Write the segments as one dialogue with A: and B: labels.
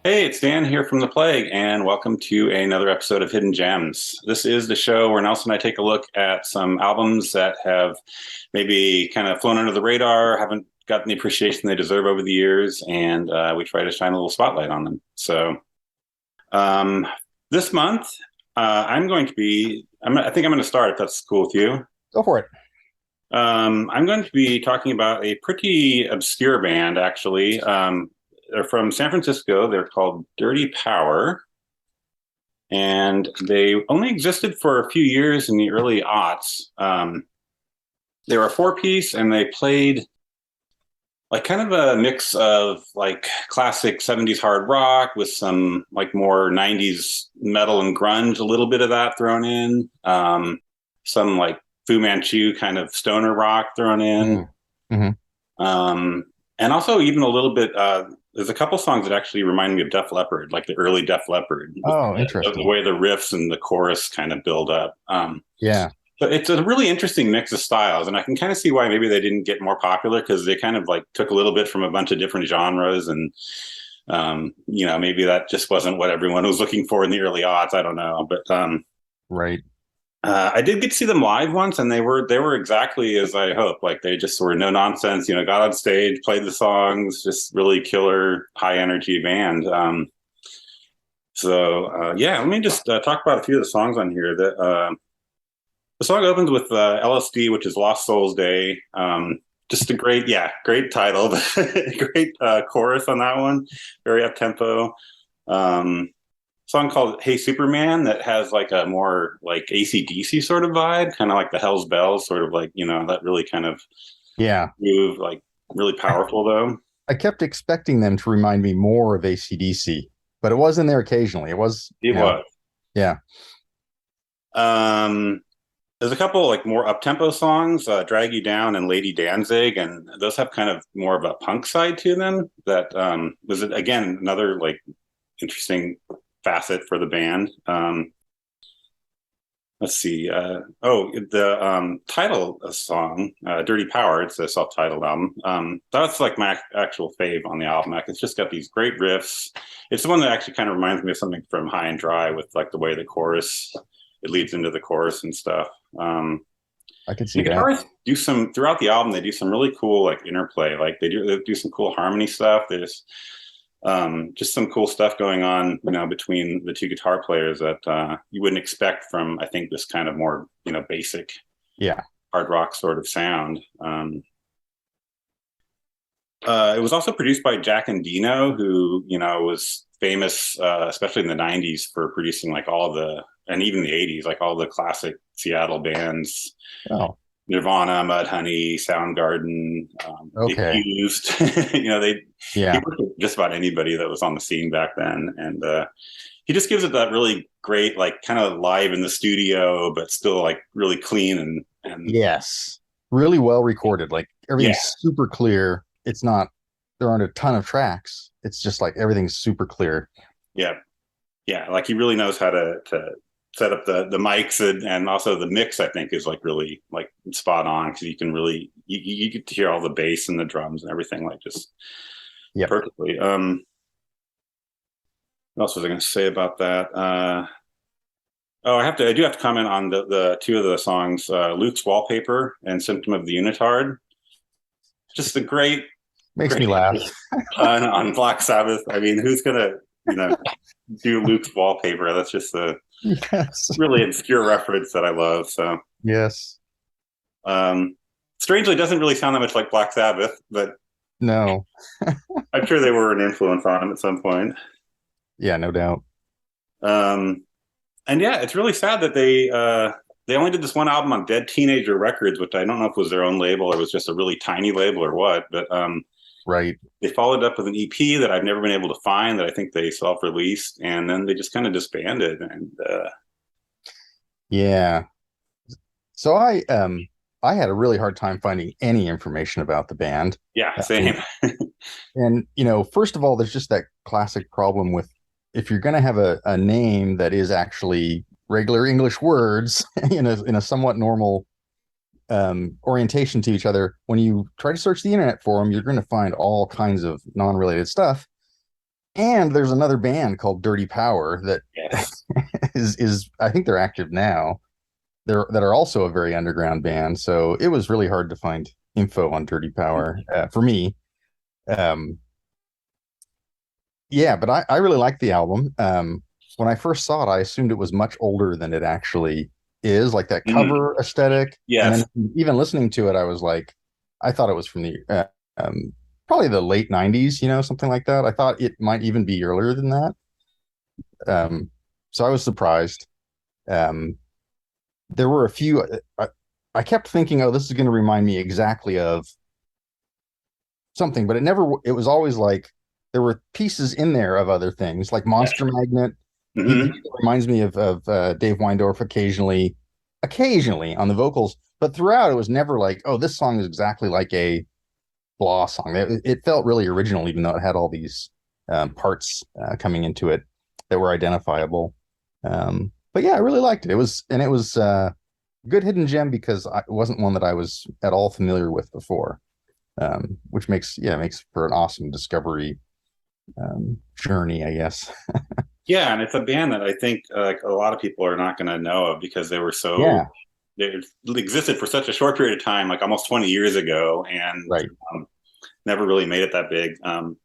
A: Hey, it's Dan here from The Plague, and welcome to another episode of Hidden Gems. This is the show where Nelson and I take a look at some albums that have maybe kind of flown under the radar, haven't gotten the appreciation they deserve over the years, and we try to shine a little spotlight on them. So um, this month, I think I'm going to start, if that's cool with you.
B: Go for it.
A: I'm going to be talking about a pretty obscure band, actually. They're from San Francisco. They're called Dirty Power, and they only existed for a few years in the early aughts. They were a four-piece, and they played like kind of a mix of like classic 70s hard rock with some like more 90s metal and grunge, a little bit of that thrown in, some like Fu Manchu kind of stoner rock thrown in.
B: Mm-hmm.
A: And also even a little bit, there's a couple songs that actually remind me of Def Leppard, like the early Def Leppard, with
B: Oh,
A: the
B: interesting.
A: way the riffs and the chorus kind of build up.
B: Yeah.
A: But it's a really interesting mix of styles, and I can kind of see why maybe they didn't get more popular, because they kind of like took a little bit from a bunch of different genres, and maybe that just wasn't what everyone was looking for in the early aughts. I don't know, but
B: Right.
A: I did get to see them live once, and they were exactly as I hoped. Like they just were no nonsense. Got on stage, played the songs, just really killer, high energy band. Yeah, let me just talk about a few of the songs on here. The song opens with LSD, which is Lost Souls Day. Just a great title, great chorus on that one. Very up tempo. Song called Hey Superman that has like a more like AC/DC sort of vibe, kind of like the Hells Bells, sort of like, that really kind of
B: Yeah.
A: move, like really
B: I,
A: powerful though.
B: I kept expecting them to remind me more of AC/DC, but it was in there occasionally. It was,
A: It was.
B: yeah.
A: Um, there's a couple like more up tempo songs, Drag You Down and Lady Danzig, and those have kind of more of a punk side to them. That was, again, another like interesting facet for the band. Let's see. The title song, "Dirty Power." It's a self-titled album. That's like my actual fave on the album. Like, it's just got these great riffs. It's the one that actually kind of reminds me of something from High and Dry, with like the way the chorus, it leads into the chorus and stuff.
B: I could
A: The
B: see that.
A: guitarists do some throughout the album. They do some really cool like interplay. Like they do some cool harmony stuff. They just some cool stuff going on, between the two guitar players that you wouldn't expect from, I think, this kind of more, basic
B: Yeah.
A: hard rock sort of sound. It was also produced by Jack Endino, who, was famous, especially in the 90s, for producing like and even the 80s, like all the classic Seattle bands.
B: Oh,
A: Nirvana, Mudhoney, Soundgarden, The
B: okay.
A: Accused. He
B: Yeah.
A: worked with just about anybody that was on the scene back then, and he just gives it that really great, like kind of live in the studio, but still like really clean and
B: Yes. Really well recorded. Like
A: yeah,
B: everything's super clear. It's not, there aren't a ton of tracks. It's just like everything's super clear.
A: yeah, yeah. Like he really knows how to set up the mics, and also the mix. I think is like really like spot on, because you can really you get to hear all the bass and the drums and everything like just
B: Yep.
A: perfectly. What else was I going to say about that? I do have to comment on the two of the songs, Luke's Wallpaper and Symptom of the Unitard. Just a
B: Makes
A: great
B: me laugh.
A: pun on Black Sabbath. I mean, who's gonna, you know, do Luke's Wallpaper? That's just a
B: Yes.
A: really obscure reference that I love. So,
B: Yes.
A: um, strangely, it doesn't really sound that much like Black Sabbath, but
B: No.
A: I'm sure they were an influence on him at some point.
B: Yeah, no doubt.
A: Um, and yeah, it's really sad that they only did this one album on Dead Teenager Records, which I don't know if it was their own label or was just a really tiny label or what. But
B: Right.
A: they followed up with an EP that I've never been able to find, that I think they self-released, and then they just kind of disbanded. And
B: Yeah. So I had a really hard time finding any information about the band.
A: yeah,
B: Um,
A: same.
B: and first of all, there's just that classic problem with if you're going to have a name that is actually regular English words in a somewhat normal orientation to each other, when you try to search the internet for them, you're going to find all kinds of non-related stuff. And there's another band called Dirty Power that
A: Yes.
B: is I think they're active now. That are also a very underground band. So it was really hard to find info on Dirty Power for me. Um, yeah, but I really liked the album. When I first saw it, I assumed it was much older than it actually is, like that
A: Mhm.
B: cover aesthetic. And then
A: Yes.
B: even listening to it, I was like, I thought it was from the probably the late 90s, something like that. I thought it might even be earlier than that. Um, so I was surprised. Um, there were a few. I kept thinking, oh, this is going to remind me exactly of something, but it never. It was always like there were pieces in there of other things, like
A: Yes.
B: Monster Magnet. He
A: Hmm.
B: reminds me of Dave Weindorf occasionally on the vocals, but throughout it was never like, oh, this song is exactly like a blah song. It felt really original, even though it had all these parts coming into it that were identifiable. But yeah, I really liked it. It was good hidden gem because it wasn't one that I was at all familiar with before, which makes for an awesome discovery journey, I guess.
A: Yeah, and it's a band that I think like a lot of people are not going to know of because
B: Yeah,
A: they existed for such a short period of time, like almost 20 years ago, and
B: right,
A: never really made it that big. And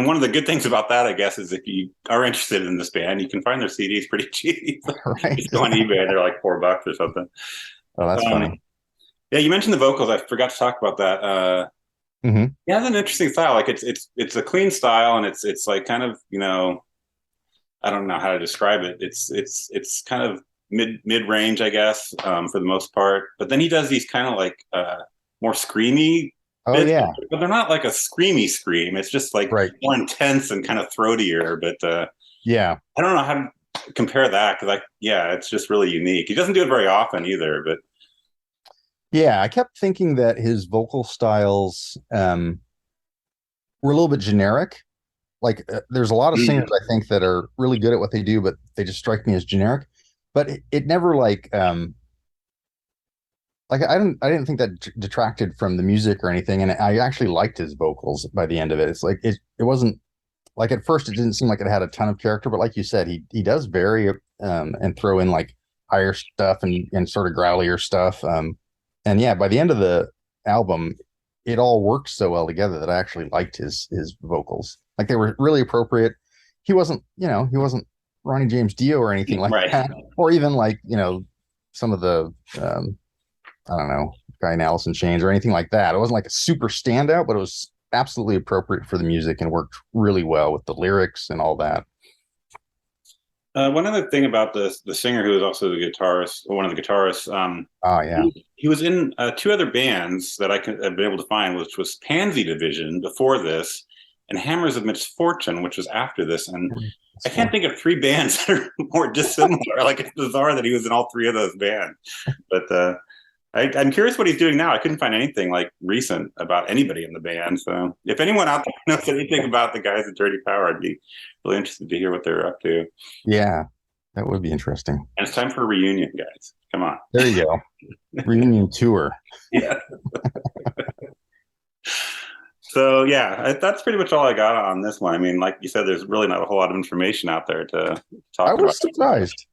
A: one of the good things about that, I guess, is if you are interested in this band, you can find their CDs pretty cheap.
B: right.
A: Just go on eBay, they're like $4 or something.
B: Oh, that's
A: Um,
B: funny.
A: yeah, you mentioned the vocals. I forgot to talk about that.
B: Hmm.
A: He has an interesting style. Like it's a clean style, and it's like kind of I don't know how to describe it. It's kind of mid range, I guess, for the most part. But then he does these kind of like more screamy
B: Oh
A: bits,
B: yeah,
A: but they're not like a screamy scream. It's just like
B: right.
A: more intense and kind of throatier. But
B: Yeah,
A: I don't know how to compare that because yeah, it's just really unique. He doesn't do it very often either. But
B: yeah. I kept thinking that his vocal styles were a little bit generic. Like there's a lot of singers I think that are really good at what they do, but they just strike me as generic. But it never like I didn't think that detracted from the music or anything, and I actually liked his vocals by the end of it. It's like it wasn't like at first it didn't seem like it had a ton of character, but like you said, he does vary and throw in like higher stuff and sort of growlier stuff. And yeah, by the end of the album, it all worked so well together that I actually liked his vocals. Like they were really appropriate. He wasn't Ronnie James Dio or anything like
A: right.
B: that, or even like some of the I don't know, Guy in Alice in Chains or anything like that. It wasn't like a super standout, but it was absolutely appropriate for the music and worked really well with the lyrics and all that.
A: One other thing about the singer who is also the guitarist, or one of the guitarists,
B: Oh yeah.
A: he was in two other bands that have been able to find, which was Pansy Division before this, and Hammers of Misfortune, which was after this. And
B: It's
A: I can't
B: for
A: think of three bands that are more dissimilar. Like it's bizarre that he was in all three of those bands. But I'm curious what he's doing now. I couldn't find anything like recent about anybody in the band. So if anyone out there knows anything about the guys at Dirty Power, I'd be really interested to hear what they're up to.
B: yeah, that would be interesting.
A: And it's time for a reunion, guys. Come on.
B: There you go. Reunion tour.
A: Yeah. So yeah, that's pretty much all I got on this one. I mean, like you said, there's really not a whole lot of information out there to
B: I
A: talk about.
B: was surprised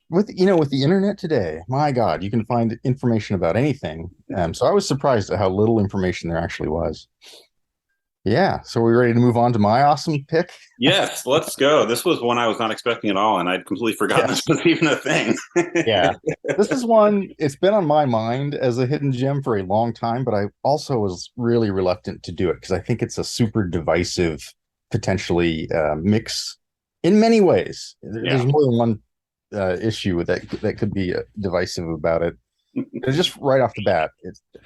B: with the internet today. My God, you can find information about anything. So I was surprised at how little information there actually was. Yeah. So we ready to move on to my awesome pick?
A: Yes, let's go. This was one I was not expecting at all, and I'd completely forgotten this
B: Yes.
A: was even a thing.
B: Yeah. This is one, it's been on my mind as a hidden gem for a long time, but I also was really reluctant to do it because I think it's a super divisive, potentially mix in many ways. There's
A: Yeah.
B: more than one issue with that could be divisive about it. But just right off the bat,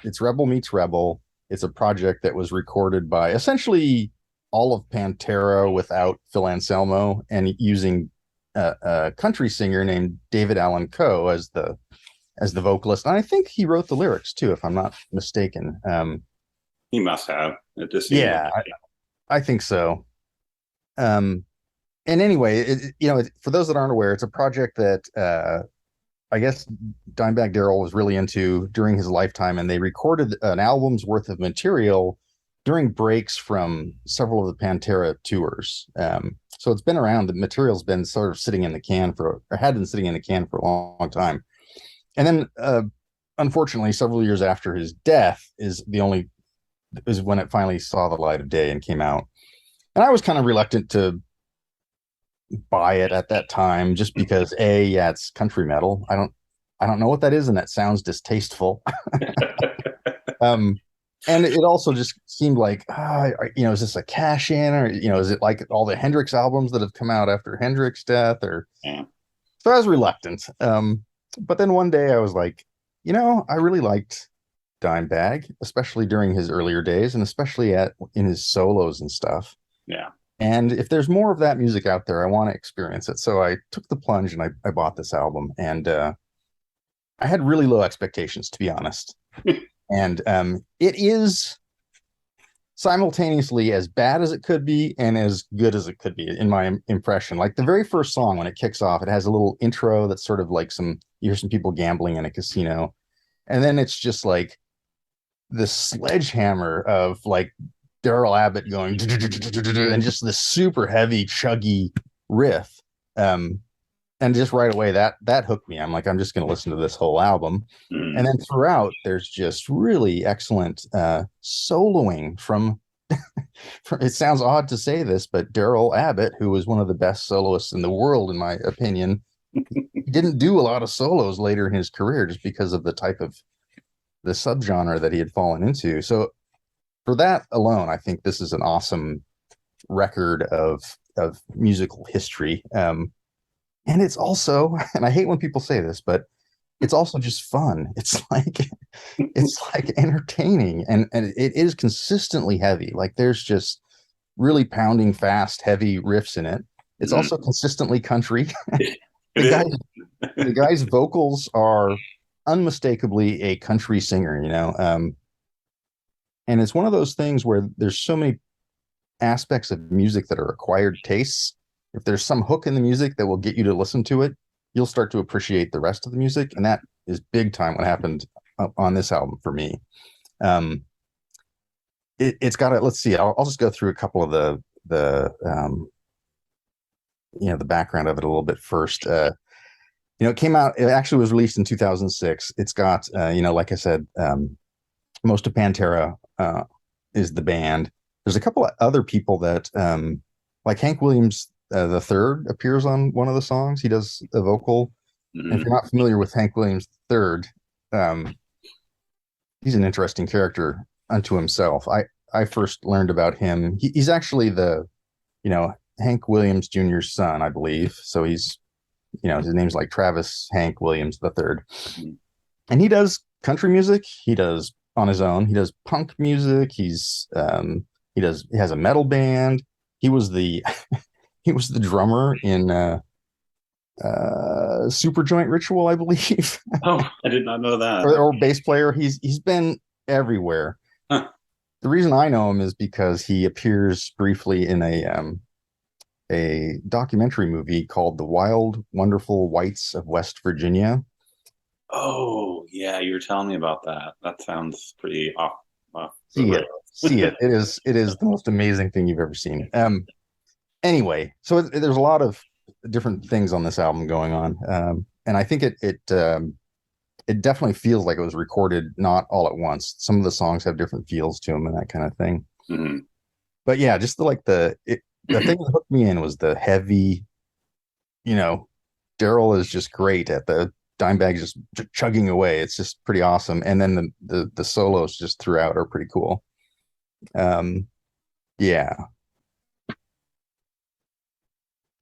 B: it's Rebel Meets Rebel. It's a project that was recorded by essentially all of Pantera without Phil Anselmo and using a country singer named David Allan Coe as the vocalist. And I think he wrote the lyrics too, if I'm not mistaken.
A: He must have. It just seemed like
B: Yeah, I think so. Um, and anyway, for those that aren't aware, it's a project that I guess Dimebag Darrell was really into during his lifetime, and they recorded an album's worth of material during breaks from several of the Pantera tours. So it's been around. The material's been sort of sitting in the can or had been sitting in the can for a long time. And then, unfortunately, several years after his death is when it finally saw the light of day and came out. And I was kind of reluctant to buy it at that time, just because yeah, it's country metal. I don't know what that is, and that sounds distasteful. um, and it also just seemed like, is this a cash in, or is it like all the Hendrix albums that have come out after Hendrix' death, or
A: Yeah.
B: so I was reluctant. But then one day I was like, I really liked Dimebag, especially during his earlier days, and especially in his solos and stuff.
A: Yeah.
B: And if there's more of that music out there, I want to experience it. So I took the plunge and I bought this album, and I had really low expectations, to be honest. And it is simultaneously as bad as it could be and as good as it could be, in my impression. Like the very first song, when it kicks off, it has a little intro that's sort of like you hear some people gambling in a casino. And then it's just like the sledgehammer of like Daryl Abbott going and just this super heavy, chuggy riff. And just right away that hooked me. I'm like, I'm just going to listen to this whole album.
A: Mm.
B: And then throughout, there's just really excellent soloing from. It sounds odd to say this, but Daryl Abbott, who was one of the best soloists in the world, in my opinion, he didn't do a lot of solos later in his career just because of the subgenre that he had fallen into. So for that alone, I think this is an awesome record of musical history. And it's also, and I hate when people say this, but it's also just fun. It's like entertaining, and it is consistently heavy. Like there's just really pounding fast, heavy riffs in it. It's
A: Mm.
B: also consistently country.
A: It
B: the
A: is.
B: guy the guy's vocals are unmistakably a country singer, and it's one of those things where there's so many aspects of music that are acquired tastes. If there's some hook in the music that will get you to listen to it, you'll start to appreciate the rest of the music, and that is big time what happened on this album for me. Um, it's got it. Let's see. I'll just go through a couple of the background of it a little bit first. It came out. It actually was released in 2006. It's got, like I said, most of Pantera is the band. There's a couple of other people that, like Hank Williams the third appears on one of the songs. He does a vocal. And if
A: Mm.
B: you're not familiar with Hank Williams third, he's an interesting character unto himself. I first learned about him. He's actually Hank Williams Jr.'s son, I believe. So he's his name's like Travis Hank Williams the third,
A: Mm.
B: and he does country music. He does on his own. He does punk music. He has a metal band. He was the he was the drummer in Super Joint Ritual, I believe,
A: Oh, I did not know that.
B: or bass player. He's been everywhere.
A: Huh.
B: The reason I know him is because he appears briefly in a documentary movie called The Wild, Wonderful Whites of West Virginia.
A: Oh, yeah, you were telling me about that. That sounds pretty off the
B: See it, see
A: rails.
B: it. It is the most amazing thing you've ever seen. Anyway, so there's a lot of different things on this album going on, and I think it definitely feels like it was recorded not all at once. Some of the songs have different feels to them and that kind of thing.
A: Mhm.
B: But yeah, just the thing that hooked me in was the heavy. Daryl is just great at the Dimebag, just chugging away. It's just pretty awesome. And then the solos just throughout are pretty cool. Yeah,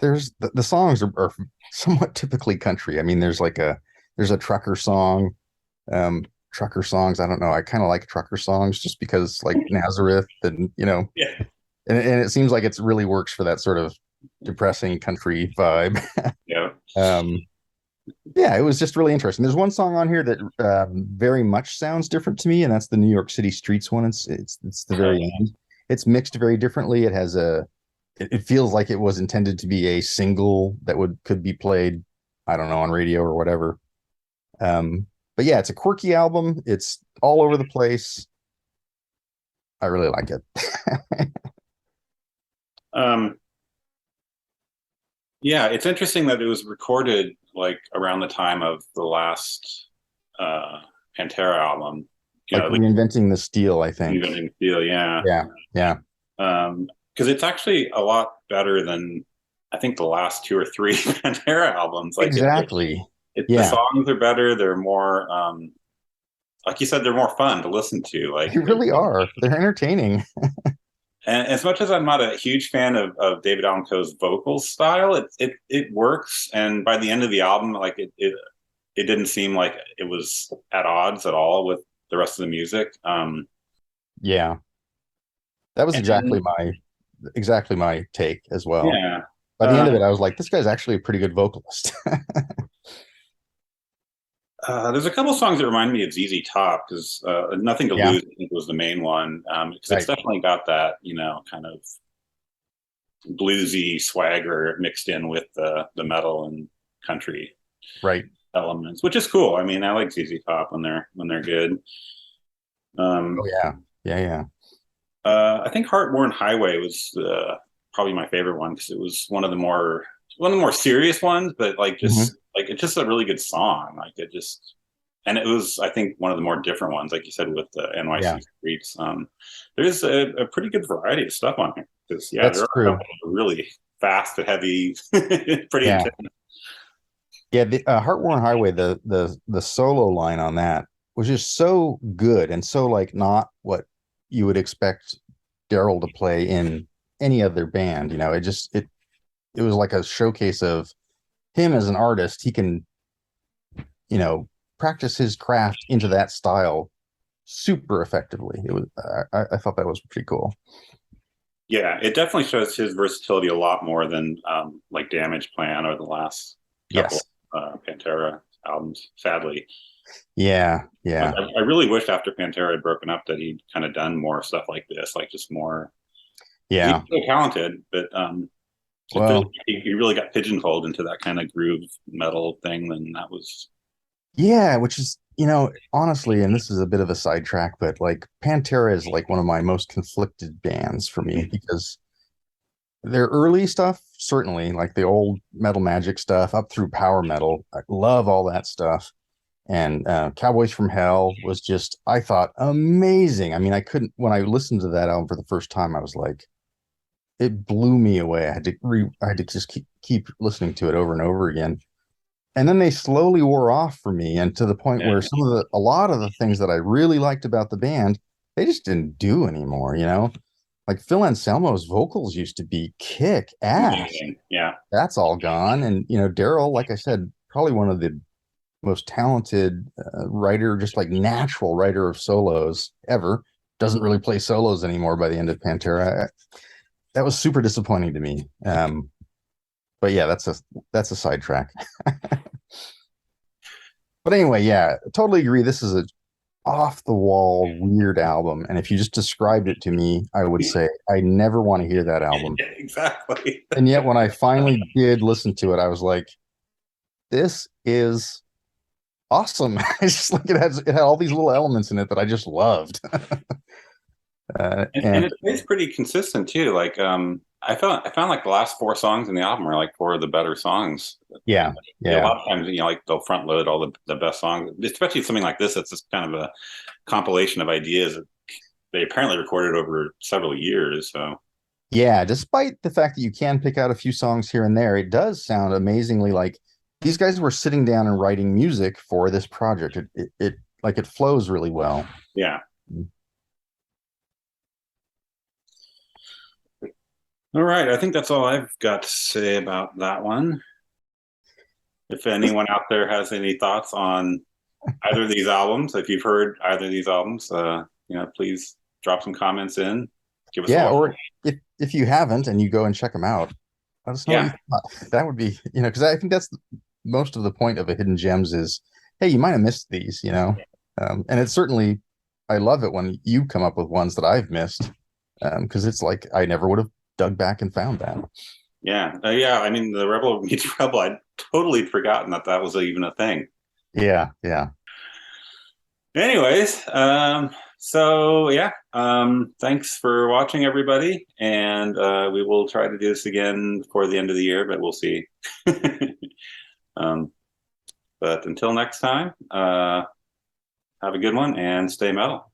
B: the songs are somewhat typically country. I mean, there's a trucker song. Trucker songs. I don't know. I kind of like trucker songs just because like Nazareth and
A: Yeah.
B: and it seems like it really works for that sort of depressing country vibe.
A: Yeah.
B: um, yeah, it was just really interesting. There's one song on here that very much sounds different to me, and that's the New York City Streets one. It's the very end. It's mixed very differently. It feels like it was intended to be a single that could be played, I don't know, on radio or whatever. But yeah, it's a quirky album. It's all over the place. I really like it.
A: Um, Yeah, it's interesting that it was recorded like around the time of the last uh Pantera album. You
B: Like
A: know, like
B: reinventing the steel, I think.
A: Inventing Steel, yeah.
B: Yeah, yeah,
A: Because it's actually a lot better than I think the last two or three Pantera albums.
B: exactly.
A: The
B: Yeah,
A: songs are better. They're more like you said, they're more fun to listen to.
B: they
A: Like they're
B: really are. They're entertaining.
A: and as much as I'm not a huge fan of David Allan Coe's vocal style, it works. And by the end of the album, like it didn't seem like it was at odds at all with the rest of the music.
B: Yeah, that was
A: And
B: exactly my take as well.
A: yeah,
B: By the end of it, I was like, this guy's actually a pretty good vocalist.
A: there's a couple songs that remind me of ZZ Top because "Nothing to
B: Yeah,
A: Lose" I think was the main one because it's
B: right,
A: definitely got that kind of bluesy swagger mixed in with the metal and country
B: right.
A: elements, which is cool. I mean, I like ZZ Top when they're good.
B: Oh
A: Um,
B: yeah, yeah, yeah.
A: I think "Heartworn Highway" was probably my favorite one because it was one of the more serious ones, but
B: Hmm.
A: like it's just a really good song. And it was I think one of the more different ones, like you said with the
B: Yeah,
A: NYC Streets. There's a pretty good variety of stuff on here because yeah, there
B: that's
A: are a
B: true.
A: couple of really fast and heavy, pretty
B: Yeah,
A: intense.
B: yeah. The Heartworn Highway, the solo line on that was just so good and so like not what you would expect Daryl to play in any other band. You know, it was like a showcase of him as an artist. He can, you know, practice his craft into that style super effectively. It was I thought that was pretty cool.
A: Yeah, it definitely shows his versatility a lot more than like Damage Plan or the last couple
B: Yes.
A: Pantera albums. Sadly,
B: Yeah.
A: like
B: Yeah.
A: I really wished after Pantera had broken up that he'd kind of done more stuff like this, like just more. He's
B: Yeah.
A: so talented, but it feels
B: Well,
A: like he really got pigeonholed into that kind of groove metal thing. Then that was
B: yeah, which is, you know, honestly, and this is a bit of a sidetrack, but like Pantera is like one of my most conflicted bands for me because their early stuff, certainly, like the old Metal Magic stuff up through power metal, I love all that stuff. And Cowboys from Hell was just, I thought, amazing. I mean, I couldn't, when I listened to that album for the first time, I was like, it blew me away. I had to just keep listening to it over and over again. And then they slowly wore off for me, and to the point
A: yeah,
B: where a lot of the things that I really liked about the band, they just didn't do anymore, you know? Like Phil Anselmo's vocals used to be kick ass.
A: amazing. Yeah,
B: That's all gone. And, you know, Daryl, like I said, probably one of the most talented writer, just like natural writer of solos ever. Doesn't really play solos anymore by the end of Pantera. That was super disappointing to me. But yeah, that's a sidetrack. But anyway, yeah, totally agree. This is a off the wall weird album, and if you just described it to me, I would say I never want to hear that album.
A: exactly.
B: And yet, when I finally did listen to it, I was like, "This is awesome!" It's just like it had all these little elements in it that I just loved.
A: And
B: And
A: it stays pretty consistent too. Like I found like the last four songs in the album are like four of the better songs.
B: yeah,
A: A
B: yeah,
A: lot of times, like they'll front load all the best songs, especially something like this. That's just kind of a compilation of ideas that they apparently recorded over several years. So
B: yeah. Despite the fact that you can pick out a few songs here and there, it does sound amazingly like these guys were sitting down and writing music for this project. It like it flows really well.
A: yeah. All right. I think that's all I've got to say about that one. If anyone out there has any thoughts on either of these albums, if you've heard either of these albums, please drop some comments in. Give us a
B: Yeah,
A: like.
B: or if you haven't and you go and check them out, let us know what you
A: Yeah.
B: thought. That would be, you know, because I think that's most of the point of a hidden gems is, hey, you might have missed these, you know, and it's certainly, I love it when you come up with ones that I've missed, because it's like I never would have dug back and found that.
A: Yeah. Yeah. I mean, the Rebel meets Rebel, I'd totally forgotten that that was even a thing.
B: Yeah, yeah.
A: Anyways, So yeah, thanks for watching, everybody, and we will try to do this again before the end of the year, but we'll see. um, but until next time, have a good one and stay metal.